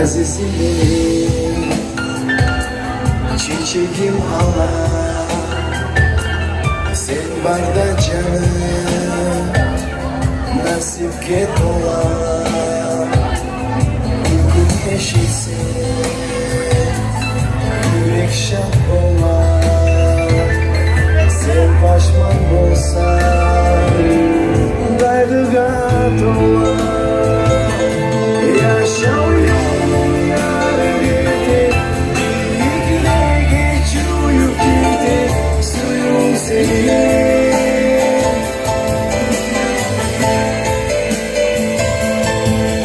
Azizim benim, çiçeğim hala, sen barda canım, nasip ket ola. Uygun eşitsin, yürek şak ola. Sen başman bolsa, gayrıga dola. Yaşam yolun yarı gitti, birlikte geç uyup gitti, suyun senin.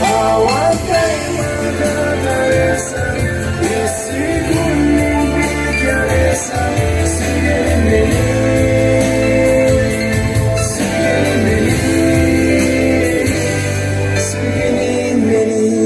Hava kaymadan arasam, eski günün bir yarasam, suyun benim. Suyun benim.